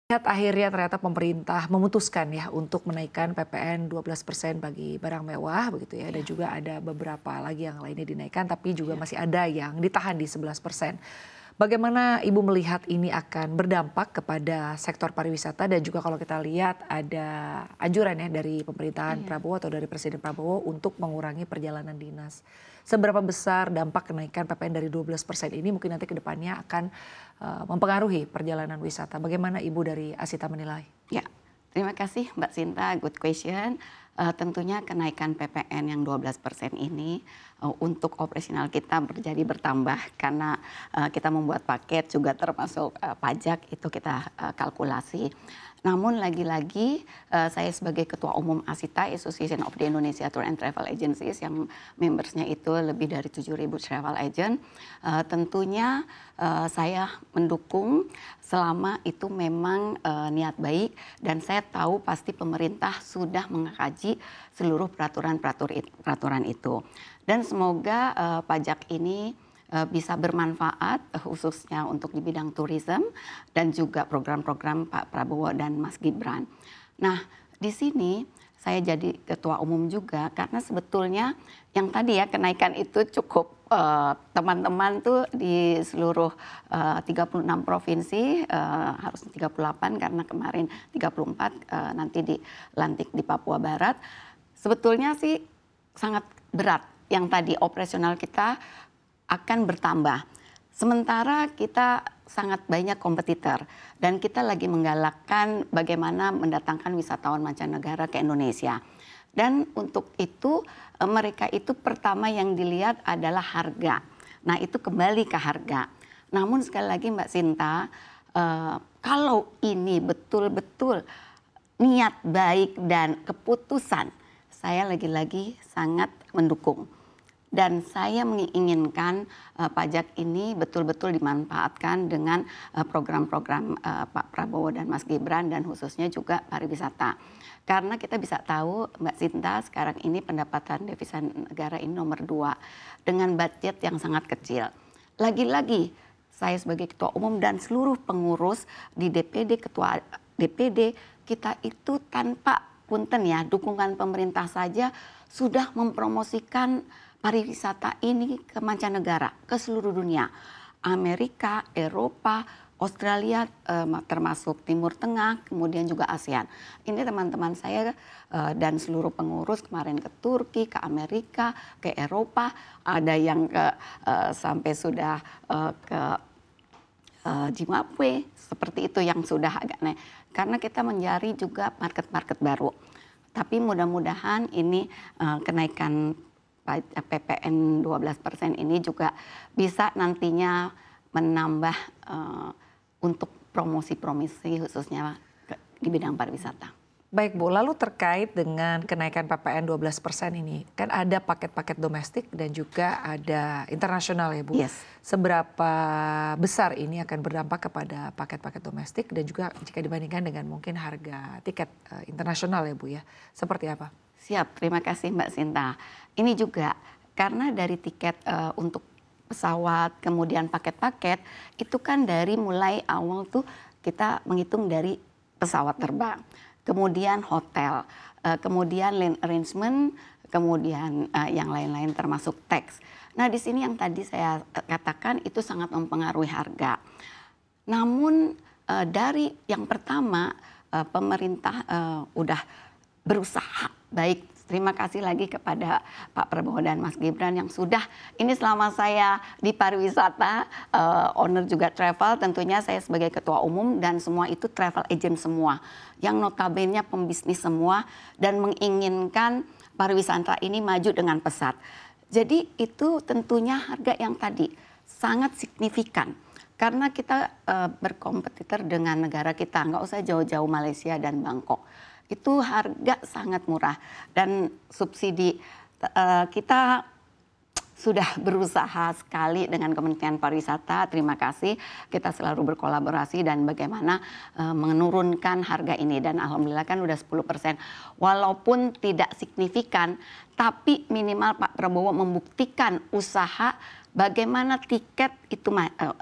Lihat akhirnya ternyata pemerintah memutuskan ya untuk menaikkan PPN 12% bagi barang mewah begitu ya. Dan Iya, juga ada beberapa lagi yang lainnya dinaikkan tapi juga iya, masih ada yang ditahan di 11%. Bagaimana Ibu melihat ini akan berdampak kepada sektor pariwisata dan juga kalau kita lihat ada anjuran ya dari pemerintahan iya. Prabowo atau dari Presiden Prabowo untuk mengurangi perjalanan dinas. Seberapa besar dampak kenaikan PPN dari 12% ini mungkin nanti ke depannya akan mempengaruhi perjalanan wisata. Bagaimana Ibu dari Asita menilai? Ya, terima kasih Mbak Sinta, good question. Tentunya kenaikan PPN yang 12% ini untuk operasional kita menjadi bertambah karena kita membuat paket juga termasuk pajak itu kita kalkulasi. Namun lagi-lagi saya sebagai Ketua Umum ASITA, Association of the Indonesia Tour and Travel Agencies yang membersnya itu lebih dari 7.000 travel agent, tentunya saya mendukung selama itu memang niat baik dan saya tahu pasti pemerintah sudah mengkaji seluruh peraturan itu. Dan semoga pajak ini bisa bermanfaat khususnya untuk di bidang tourism dan juga program-program Pak Prabowo dan Mas Gibran. Nah, di sini saya jadi ketua umum juga karena sebetulnya yang tadi ya kenaikan itu cukup teman-teman tuh di seluruh 36 provinsi harus 38 karena kemarin 34 nanti dilantik di Papua Barat. Sebetulnya sih sangat berat yang tadi operasional kita akan bertambah. Sementara kita sangat banyak kompetitor dan kita lagi menggalakkan bagaimana mendatangkan wisatawan mancanegara ke Indonesia. Dan untuk itu mereka itu pertama yang dilihat adalah harga. Nah itu kembali ke harga. Namun sekali lagi Mbak Sinta, kalau ini betul-betul niat baik dan keputusan, saya lagi-lagi sangat mendukung. Dan saya menginginkan pajak ini betul-betul dimanfaatkan dengan program-program Pak Prabowo dan Mas Gibran dan khususnya juga pariwisata. Karena kita bisa tahu Mbak Sinta sekarang ini pendapatan devisa negara ini nomor 2 dengan budget yang sangat kecil. Lagi-lagi saya sebagai ketua umum dan seluruh pengurus di DPD, ketua DPD kita itu tanpa punten ya dukungan pemerintah saja sudah mempromosikan pariwisata ini ke mancanegara, ke seluruh dunia. Amerika, Eropa, Australia, termasuk Timur Tengah, kemudian juga ASEAN. Ini teman-teman saya dan seluruh pengurus kemarin ke Turki, ke Amerika, ke Eropa, ada yang ke sampai sudah ke Zimbabwe, seperti itu yang sudah agak naik. Karena kita mencari juga market-market baru. Tapi mudah-mudahan ini kenaikan PPN 12% ini juga bisa nantinya menambah untuk promosi-promosi khususnya di bidang pariwisata. Baik Bu, lalu terkait dengan kenaikan PPN 12% ini, kan ada paket-paket domestik dan juga ada internasional ya Bu. Yes. Seberapa besar ini akan berdampak kepada paket-paket domestik dan juga jika dibandingkan dengan mungkin harga tiket internasional ya Bu ya, seperti apa? Siap, terima kasih Mbak Sinta. Ini juga karena dari tiket untuk pesawat, kemudian paket-paket, itu kan dari mulai awal tuh kita menghitung dari pesawat terbang, kemudian hotel, kemudian land arrangement, kemudian yang lain-lain termasuk tax. Nah di sini yang tadi saya katakan itu sangat mempengaruhi harga. Namun dari yang pertama pemerintah udah berusaha baik. Terima kasih lagi kepada Pak Prabowo dan Mas Gibran yang sudah ini selama saya di pariwisata, owner juga travel, tentunya saya sebagai ketua umum dan semua itu travel agent semua yang notabene pembisnis semua dan menginginkan pariwisata ini maju dengan pesat. Jadi itu tentunya harga yang tadi sangat signifikan. Karena kita berkompetitor dengan negara kita, nggak usah jauh-jauh Malaysia dan Bangkok. Itu harga sangat murah dan subsidi kita sudah berusaha sekali dengan Kementerian Pariwisata. Terima kasih, kita selalu berkolaborasi dan bagaimana menurunkan harga ini dan alhamdulillah kan udah 10%. Walaupun tidak signifikan, tapi minimal Pak Prabowo membuktikan usaha bagaimana tiket itu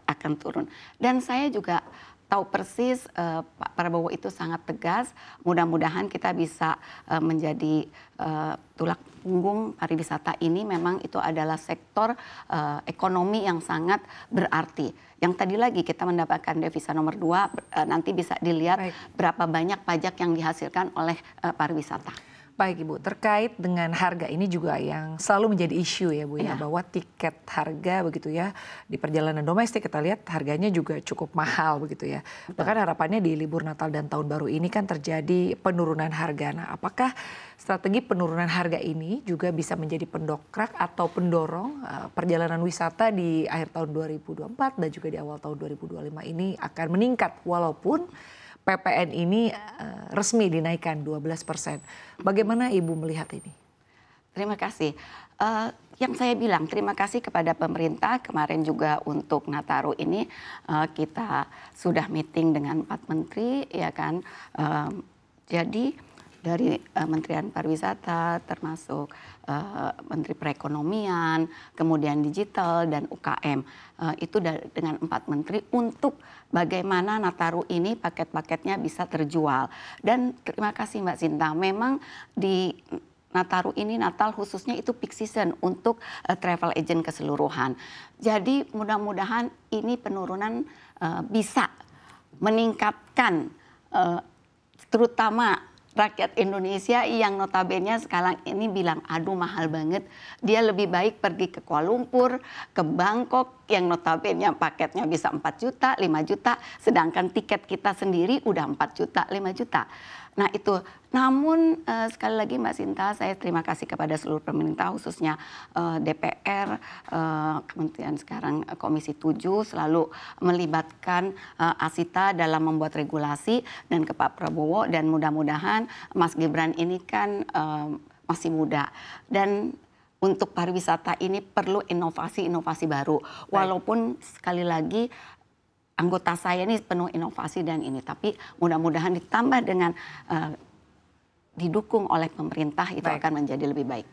akan turun. Dan saya juga tahu persis Pak Prabowo itu sangat tegas. Mudah-mudahan kita bisa menjadi tulang punggung pariwisata ini. Memang itu adalah sektor ekonomi yang sangat berarti. Yang tadi lagi kita mendapatkan devisa nomor 2, nanti bisa dilihat berapa banyak pajak yang dihasilkan oleh pariwisata. Baik Ibu, terkait dengan harga ini juga yang selalu menjadi isu ya Bu ya, bahwa tiket harga begitu ya di perjalanan domestik kita lihat harganya juga cukup mahal begitu ya. Bahkan harapannya di libur Natal dan Tahun Baru ini kan terjadi penurunan harga. Nah, apakah strategi penurunan harga ini juga bisa menjadi pendongkrak atau pendorong perjalanan wisata di akhir tahun 2024 dan juga di awal tahun 2025 ini akan meningkat walaupun PPN ini resmi dinaikkan 12%. Bagaimana Ibu melihat ini? Terima kasih. Yang saya bilang terima kasih kepada pemerintah. Kemarin juga untuk Nataru ini kita sudah meeting dengan 4 menteri, ya kan. Jadi dari Kementerian Pariwisata termasuk Menteri Perekonomian, kemudian Digital dan UKM. Itu dengan 4 menteri untuk bagaimana Nataru ini paket-paketnya bisa terjual. Dan terima kasih Mbak Sinta, memang di Nataru ini Natal khususnya itu peak season untuk travel agent keseluruhan. Jadi mudah-mudahan ini penurunan bisa meningkatkan terutama rakyat Indonesia yang notabene sekarang ini bilang, aduh mahal banget. Dia lebih baik pergi ke Kuala Lumpur, ke Bangkok, yang notabene paketnya bisa 4 juta, 5 juta. Sedangkan tiket kita sendiri udah 4 juta, 5 juta. Nah itu, namun sekali lagi Mbak Sinta, saya terima kasih kepada seluruh pemerintah, khususnya DPR, Kementerian sekarang Komisi 7 selalu melibatkan Asita dalam membuat regulasi dan ke Pak Prabowo, dan mudah-mudahan Mas Gibran ini kan masih muda dan untuk pariwisata ini perlu inovasi-inovasi baru. Walaupun sekali lagi anggota saya ini penuh inovasi dan ini, tapi mudah-mudahan ditambah dengan didukung oleh pemerintah itu akan menjadi lebih baik.